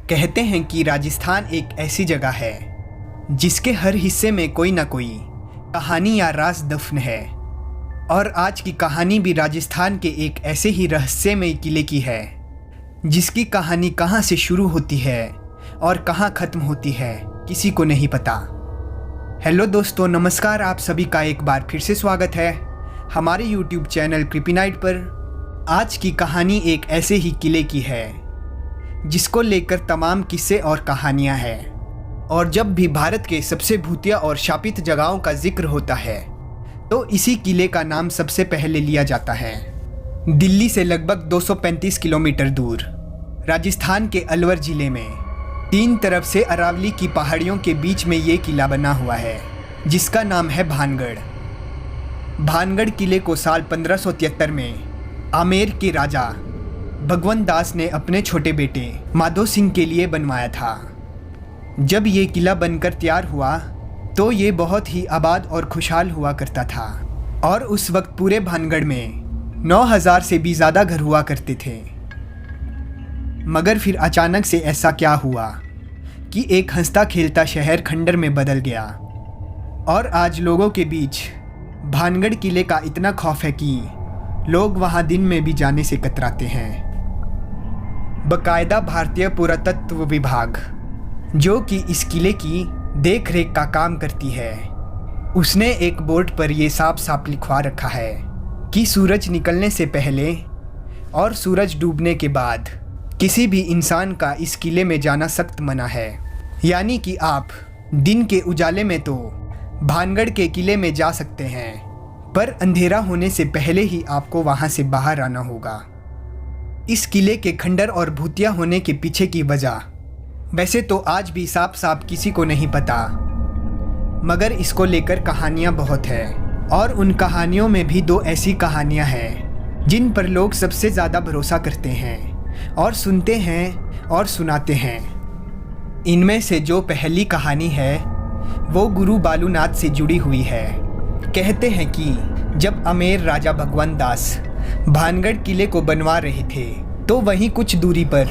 कहते हैं कि राजस्थान एक ऐसी जगह है जिसके हर हिस्से में कोई ना कोई कहानी या राज दफन है। और आज की कहानी भी राजस्थान के एक ऐसे ही रहस्यमय किले की है जिसकी कहानी कहाँ से शुरू होती है और कहाँ ख़त्म होती है किसी को नहीं पता। हेलो दोस्तों, नमस्कार। आप सभी का एक बार फिर से स्वागत है हमारे YouTube चैनल क्रीपी नाइट पर। आज की कहानी एक ऐसे ही किले की है जिसको लेकर तमाम किस्से और कहानियां हैं। और जब भी भारत के सबसे भूतिया और शापित जगहों का जिक्र होता है तो इसी किले का नाम सबसे पहले लिया जाता है। दिल्ली से लगभग 235 किलोमीटर दूर राजस्थान के अलवर जिले में तीन तरफ से अरावली की पहाड़ियों के बीच में ये किला बना हुआ है जिसका नाम है भानगढ़। भानगढ़ किले को साल 1573 में आमेर के राजा भगवंत दास ने अपने छोटे बेटे माधो सिंह के लिए बनवाया था। जब ये किला बनकर तैयार हुआ तो ये बहुत ही आबाद और खुशहाल हुआ करता था और उस वक्त पूरे भानगढ़ में 9000 से भी ज़्यादा घर हुआ करते थे। मगर फिर अचानक से ऐसा क्या हुआ कि एक हंसता खेलता शहर खंडर में बदल गया और आज लोगों के बीच भानगढ़ किले का इतना खौफ है कि लोग वहां दिन में भी जाने से कतराते हैं। बकायदा भारतीय पुरातत्व विभाग, जो कि इस किले की देख रेख का काम करती है, उसने एक बोर्ड पर यह साफ साफ लिखवा रखा है कि सूरज निकलने से पहले और सूरज डूबने के बाद किसी भी इंसान का इस किले में जाना सख्त मना है। यानी कि आप दिन के उजाले में तो भानगढ़ के किले में जा सकते हैं, पर अंधेरा होने से पहले ही आपको वहां से बाहर आना होगा। इस किले के खंडर और भूतिया होने के पीछे की वजह वैसे तो आज भी साफ साफ किसी को नहीं पता, मगर इसको लेकर कहानियां बहुत है। और उन कहानियों में भी दो ऐसी कहानियां हैं जिन पर लोग सबसे ज़्यादा भरोसा करते हैं और सुनते हैं और सुनाते हैं। इनमें से जो पहली कहानी है वो गुरु बालूनाथ से जुड़ी हुई है। कहते हैं कि जब आमेर राजा भगवंत दास भानगढ़ किले को बनवा रहे थे तो वहीं कुछ दूरी पर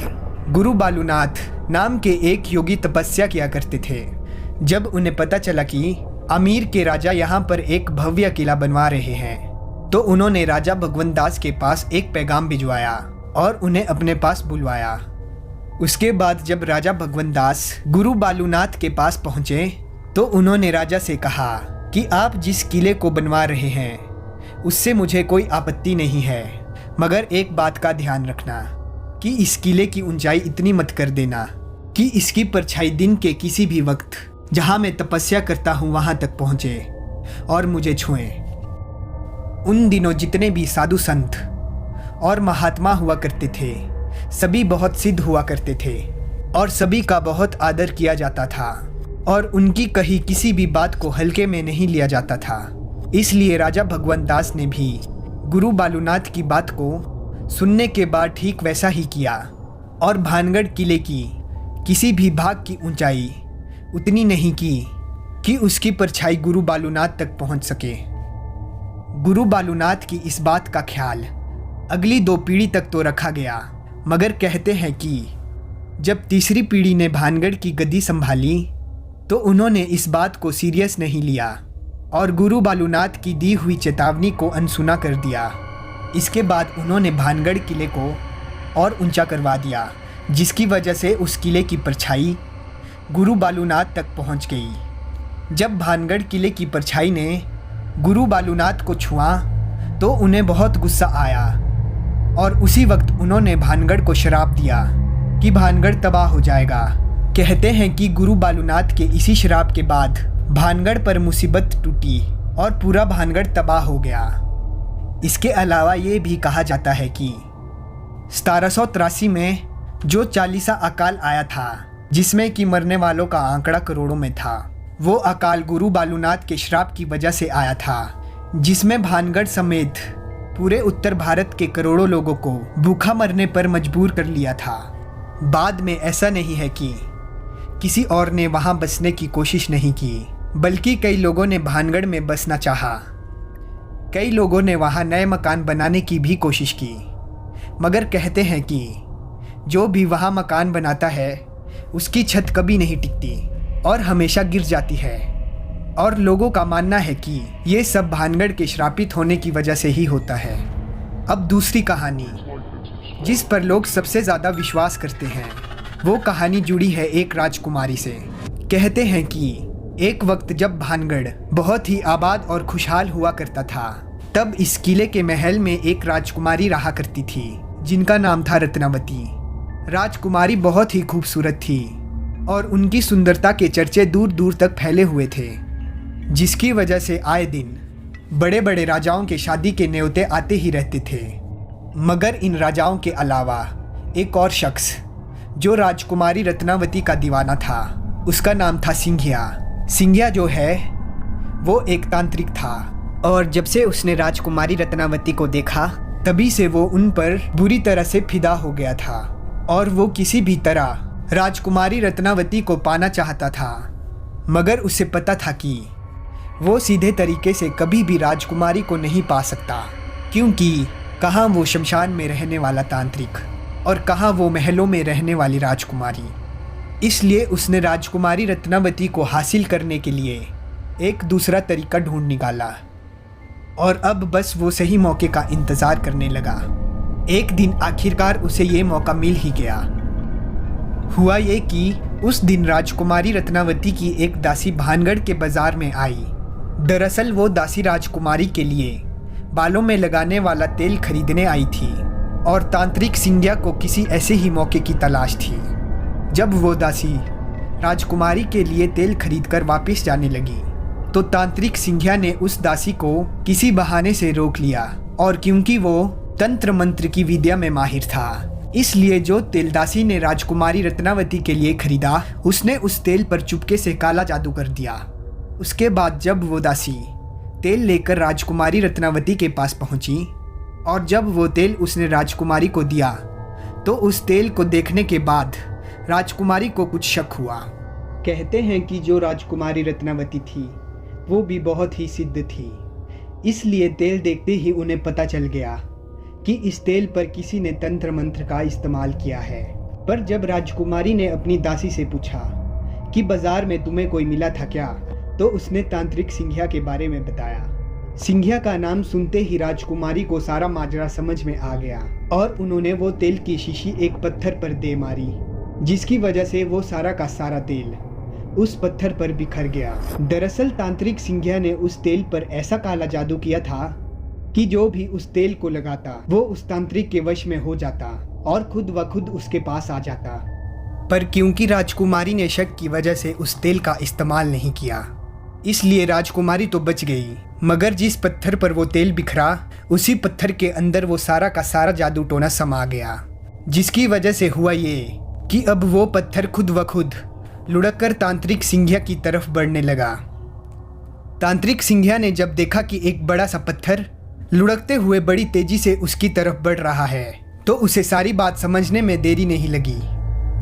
गुरु बालूनाथ नाम के एक योगी तपस्या किया करते थे। जब उन्हें पता चला कि आमेर के राजा यहाँ पर एक भव्य किला बनवा रहे हैं तो उन्होंने राजा भगवंत दास के पास एक पैगाम भिजवाया और उन्हें अपने पास बुलवाया। उसके बाद जब राजा भगवंत दास गुरु बालूनाथ के पास पहुँचे तो उन्होंने राजा से कहा कि आप जिस किले को बनवा रहे हैं उससे मुझे कोई आपत्ति नहीं है, मगर एक बात का ध्यान रखना कि इस किले की ऊंचाई इतनी मत कर देना कि इसकी परछाई दिन के किसी भी वक्त जहां मैं तपस्या करता हूं वहां तक पहुंचे और मुझे छुए। उन दिनों जितने भी साधु संत और महात्मा हुआ करते थे सभी बहुत सिद्ध हुआ करते थे और सभी का बहुत आदर किया जाता था और उनकी कही किसी भी बात को हल्के में नहीं लिया जाता था। इसलिए राजा भगवंत दास ने भी गुरु बालूनाथ की बात को सुनने के बाद ठीक वैसा ही किया और भानगढ़ किले की किसी भी भाग की ऊंचाई उतनी नहीं की कि उसकी परछाई गुरु बालूनाथ तक पहुंच सके। गुरु बालूनाथ की इस बात का ख्याल अगली 2 पीढ़ी तक तो रखा गया, मगर कहते हैं कि जब तीसरी पीढ़ी ने भानगढ़ की गद्दी संभाली तो उन्होंने इस बात को सीरियस नहीं लिया और गुरु बालूनाथ की दी हुई चेतावनी को अनसुना कर दिया। इसके बाद उन्होंने भानगढ़ किले को और ऊंचा करवा दिया, जिसकी वजह से उस किले की परछाई गुरु बालूनाथ तक पहुंच गई। जब भानगढ़ किले की परछाई ने गुरु बालूनाथ को छुआ तो उन्हें बहुत गुस्सा आया और उसी वक्त उन्होंने भानगढ़ को श्राप दिया कि भानगढ़ तबाह हो जाएगा। कहते हैं कि गुरु बालूनाथ के इसी श्राप के बाद भानगढ़ पर मुसीबत टूटी और पूरा भानगढ़ तबाह हो गया। इसके अलावा ये भी कहा जाता है कि 1783 में जो 40 अकाल आया था जिसमें कि मरने वालों का आंकड़ा करोड़ों में था, वो अकाल गुरु बालूनाथ के श्राप की वजह से आया था, जिसमें भानगढ़ समेत पूरे उत्तर भारत के करोड़ों लोगों को भूखा मरने पर मजबूर कर लिया था। बाद में ऐसा नहीं है कि किसी और ने वहां बसने की कोशिश नहीं की, बल्कि कई लोगों ने भानगढ़ में बसना चाहा। कई लोगों ने वहां नए मकान बनाने की भी कोशिश की, मगर कहते हैं कि जो भी वहाँ मकान बनाता है उसकी छत कभी नहीं टिकती और हमेशा गिर जाती है। और लोगों का मानना है कि ये सब भानगढ़ के श्रापित होने की वजह से ही होता है। अब दूसरी कहानी जिस पर लोग सबसे ज़्यादा विश्वास करते हैं, वो कहानी जुड़ी है एक राजकुमारी से। कहते हैं कि एक वक्त जब भानगढ़ बहुत ही आबाद और खुशहाल हुआ करता था, तब इस किले के महल में एक राजकुमारी रहा करती थी जिनका नाम था रत्नावती। राजकुमारी बहुत ही खूबसूरत थी और उनकी सुंदरता के चर्चे दूर दूर तक फैले हुए थे, जिसकी वजह से आए दिन बड़े बड़े राजाओं के शादी के न्योते आते ही रहते थे। मगर इन राजाओं के अलावा एक और शख्स जो राजकुमारी रत्नावती का दीवाना था, उसका नाम था सिंघिया। सिंघिया जो है वो एक तांत्रिक था और जब से उसने राजकुमारी रत्नावती को देखा, तभी से वो उन पर बुरी तरह से फिदा हो गया था और वो किसी भी तरह राजकुमारी रत्नावती को पाना चाहता था। मगर उसे पता था कि वो सीधे तरीके से कभी भी राजकुमारी को नहीं पा सकता, क्योंकि कहाँ वो शमशान में रहने वाला तांत्रिक और कहाँ वो महलों में रहने वाली राजकुमारी। इसलिए उसने राजकुमारी रत्नावती को हासिल करने के लिए एक दूसरा तरीका ढूंढ निकाला और अब बस वो सही मौके का इंतज़ार करने लगा। एक दिन आखिरकार उसे ये मौका मिल ही गया। हुआ ये कि उस दिन राजकुमारी रत्नावती की एक दासी भानगढ़ के बाजार में आई। दरअसल वो दासी राजकुमारी के लिए बालों में लगाने वाला तेल खरीदने आई थी और तांत्रिक सिंघिया को किसी ऐसे ही मौके की तलाश थी। जब वो दासी राजकुमारी के लिए तेल खरीदकर वापस जाने लगी, तो तांत्रिक सिंघिया ने उस दासी को किसी बहाने से रोक लिया और क्योंकि वो तंत्र मंत्र की विद्या में माहिर था, इसलिए जो तेल दासी ने राजकुमारी रत्नावती के लिए खरीदा, उसने उस तेल पर चुपके से काला जादू कर दिया। उसके बाद जब वो दासी तेल लेकर राजकुमारी रत्नावती के पास पहुंची और जब वो तेल उसने राजकुमारी को दिया, तो उस तेल को देखने के बाद राजकुमारी को कुछ शक हुआ। कहते हैं कि जो राजकुमारी रत्नावती थी वो भी बहुत ही सिद्ध थी, इसलिए तेल देखते ही उन्हें पता चल गया कि इस तेल पर किसी ने तंत्र मंत्र का इस्तेमाल किया है। पर जब राजकुमारी ने अपनी दासी से पूछा कि बाजार में तुम्हें कोई मिला था क्या, तो उसने तांत्रिक सिंघिया के बारे में बताया। सिंघिया का नाम सुनते ही राजकुमारी को सारा माजरा समझ में आ गया और उन्होंने वो तेल की शीशी एक पत्थर पर दे मारी, जिसकी वजह से वो सारा का सारा तेल उस पत्थर पर बिखर गया। दरअसल तांत्रिक सिंघिया ने उस तेल पर ऐसा काला जादू किया था कि जो भी उस तेल को लगाता वो उस तांत्रिक के वश में हो जाता और खुद व खुद उसके पास आ जाता। पर क्योंकि राजकुमारी ने शक की वजह से उस तेल का इस्तेमाल नहीं किया, इसलिए राजकुमारी तो बच गई। मगर जिस पत्थर पर वो तेल बिखरा, उसी पत्थर के अंदर वो सारा का सारा जादू टोना समा गया, जिसकी वजह से हुआ ये कि अब वो पत्थर खुद व खुद लुढ़ककर तांत्रिक सिंघिया की तरफ बढ़ने लगा। तांत्रिक सिंघिया ने जब देखा कि एक बड़ा सा पत्थर लुढ़कते हुए बड़ी तेजी से उसकी तरफ बढ़ रहा है, तो उसे सारी बात समझने में देरी नहीं लगी।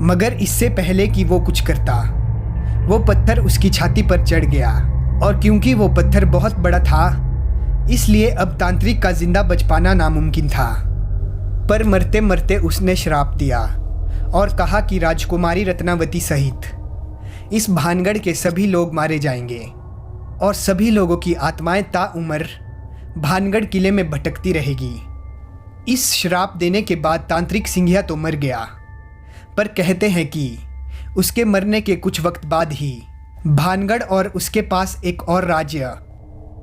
मगर इससे पहले कि वो कुछ करता, वो पत्थर उसकी छाती पर चढ़ गया और क्योंकि वो पत्थर बहुत बड़ा था, इसलिए अब तांत्रिक का जिंदा बच पाना नामुमकिन था। पर मरते मरते उसने श्राप दिया और कहा कि राजकुमारी रत्नावती सहित इस भानगढ़ के सभी लोग मारे जाएंगे और सभी लोगों की आत्माएं ताउम्र भानगढ़ किले में भटकती रहेगी। इस श्राप देने के बाद तांत्रिक सिंघिया तो मर गया, पर कहते हैं कि उसके मरने के कुछ वक्त बाद ही भानगढ़ और उसके पास एक और राज्य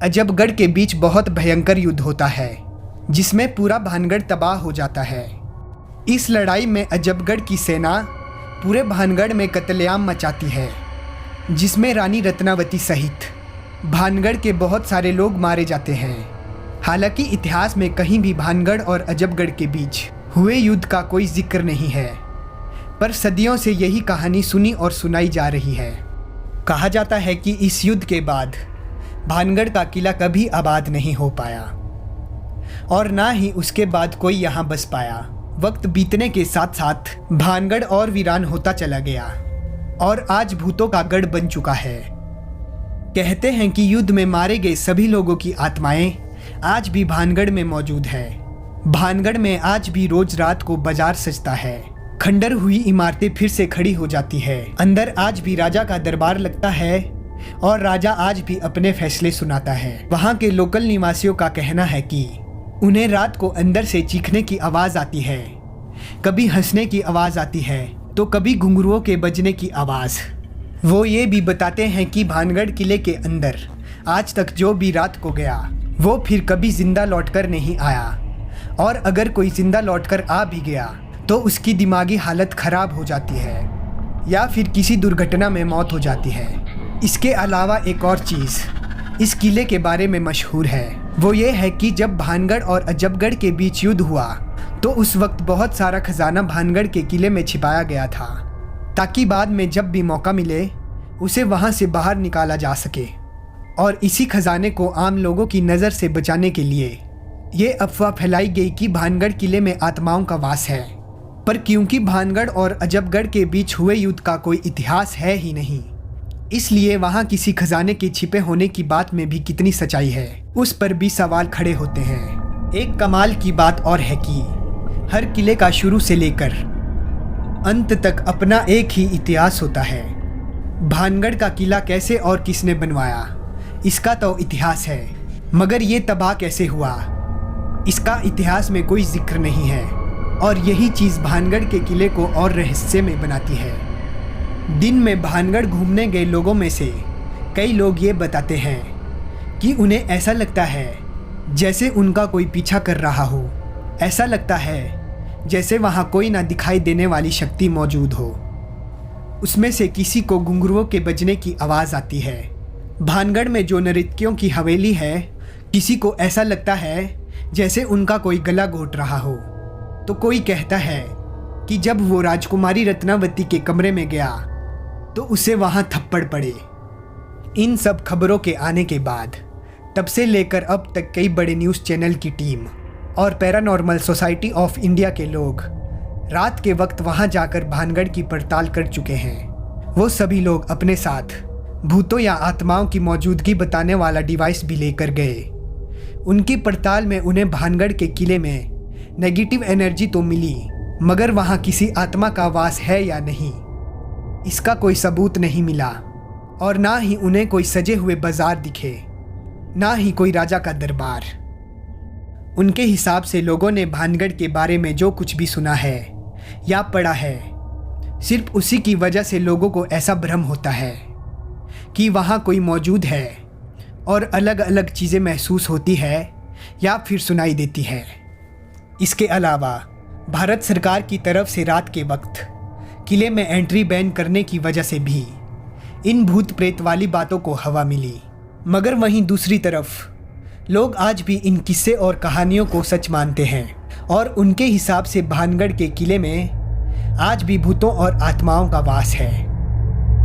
अजबगढ़ के बीच बहुत भयंकर युद्ध होता है, जिसमें पूरा भानगढ़ तबाह हो जाता है। इस लड़ाई में अजबगढ़ की सेना पूरे भानगढ़ में कत्लेआम मचाती है, जिसमें रानी रत्नावती सहित भानगढ़ के बहुत सारे लोग मारे जाते हैं। हालांकि इतिहास में कहीं भी भानगढ़ और अजबगढ़ के बीच हुए युद्ध का कोई जिक्र नहीं है, पर सदियों से यही कहानी सुनी और सुनाई जा रही है। कहा जाता है कि इस युद्ध के बाद भानगढ़ का किला कभी आबाद नहीं हो पाया और ना ही उसके बाद कोई यहाँ बस पाया। वक्त बीतने के साथ साथ भानगढ़ और वीरान होता चला गया और आज भूतों का गढ़ बन चुका है। कहते हैं कि युद्ध में मारे गए सभी लोगों की आत्माएं आज भी भानगढ़ में मौजूद है। भानगढ़ में आज भी रोज रात को बाजार सजता है खंडर हुई इमारतें फिर से खड़ी हो जाती है। अंदर आज भी राजा का दरबार लगता है और राजा आज भी अपने फैसले सुनाता है। वहाँ के लोकल निवासियों का कहना है कि उन्हें रात को अंदर से चीखने की आवाज़ आती है, कभी हंसने की आवाज़ आती है तो कभी घुंघरुओं के बजने की आवाज़। वो ये भी बताते हैं कि भानगढ़ किले के अंदर आज तक जो भी रात को गया वो फिर कभी जिंदा लौटकर नहीं आया, और अगर कोई जिंदा लौटकर आ भी गया तो उसकी दिमागी हालत ख़राब हो जाती है या फिर किसी दुर्घटना में मौत हो जाती है। इसके अलावा एक और चीज़ इस किले के बारे में मशहूर है, वो ये है कि जब भानगढ़ और अजबगढ़ के बीच युद्ध हुआ तो उस वक्त बहुत सारा खजाना भानगढ़ के किले में छिपाया गया था, ताकि बाद में जब भी मौका मिले उसे वहाँ से बाहर निकाला जा सके। और इसी खजाने को आम लोगों की नज़र से बचाने के लिए ये अफवाह फैलाई गई कि भानगढ़ किले में आत्माओं का वास है। पर क्योंकि भानगढ़ और अजबगढ़ के बीच हुए युद्ध का कोई इतिहास है ही नहीं, इसलिए वहाँ किसी खजाने के छिपे होने की बात में भी कितनी सच्चाई है उस पर भी सवाल खड़े होते हैं। एक कमाल की बात और है कि हर किले का शुरू से लेकर अंत तक अपना एक ही इतिहास होता है। भानगढ़ का किला कैसे और किसने बनवाया इसका तो इतिहास है, मगर ये तबाह कैसे हुआ इसका इतिहास में कोई जिक्र नहीं है, और यही चीज़ भानगढ़ के किले को और रहस्यमय बनाती है। दिन में भानगढ़ घूमने गए लोगों में से कई लोग ये बताते हैं कि उन्हें ऐसा लगता है जैसे उनका कोई पीछा कर रहा हो, ऐसा लगता है जैसे वहाँ कोई ना दिखाई देने वाली शक्ति मौजूद हो। उसमें से किसी को घुंघरुओं के बजने की आवाज़ आती है। भानगढ़ में जो नृत्यों की हवेली है, किसी को ऐसा लगता है जैसे उनका कोई गला घोट रहा हो, तो कोई कहता है कि जब वो राजकुमारी रत्नावती के कमरे में गया तो उसे वहाँ थप्पड़ पड़े। इन सब खबरों के आने के बाद तब से लेकर अब तक कई बड़े न्यूज़ चैनल की टीम और पैरानॉर्मल सोसाइटी ऑफ इंडिया के लोग रात के वक्त वहाँ जाकर भानगढ़ की पड़ताल कर चुके हैं। वो सभी लोग अपने साथ भूतों या आत्माओं की मौजूदगी बताने वाला डिवाइस भी लेकर गए। उनकी पड़ताल में उन्हें भानगढ़ के किले में नेगेटिव एनर्जी तो मिली, मगर वहाँ किसी आत्मा का वास है या नहीं इसका कोई सबूत नहीं मिला, और ना ही उन्हें कोई सजे हुए बाजार दिखे, ना ही कोई राजा का दरबार। उनके हिसाब से लोगों ने भानगढ़ के बारे में जो कुछ भी सुना है या पढ़ा है, सिर्फ उसी की वजह से लोगों को ऐसा भ्रम होता है कि वहाँ कोई मौजूद है और अलग अलग चीज़ें महसूस होती है या फिर सुनाई देती है। इसके अलावा भारत सरकार की तरफ से रात के वक्त किले में एंट्री बैन करने की वजह से भी इन भूत प्रेत वाली बातों को हवा मिली। मगर वहीं दूसरी तरफ लोग आज भी इन किस्से और कहानियों को सच मानते हैं, और उनके हिसाब से भानगढ़ के किले में आज भी भूतों और आत्माओं का वास है।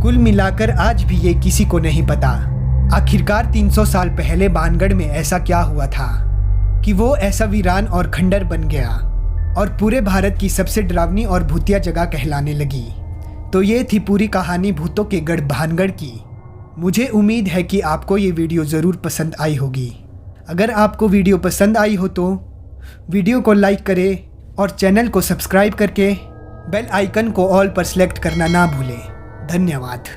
कुल मिलाकर आज भी ये किसी को नहीं पता आखिरकार 300 साल पहले भानगढ़ में ऐसा क्या हुआ था कि वो ऐसा वीरान और खंडर बन गया और पूरे भारत की सबसे डरावनी और भूतिया जगह कहलाने लगी। तो ये थी पूरी कहानी भूतों के गढ़ भानगढ़ की। मुझे उम्मीद है कि आपको ये वीडियो ज़रूर पसंद आई होगी। अगर आपको वीडियो पसंद आई हो तो वीडियो को लाइक करें और चैनल को सब्सक्राइब करके बेल आइकन को ऑल पर सेलेक्ट करना ना भूलें। धन्यवाद।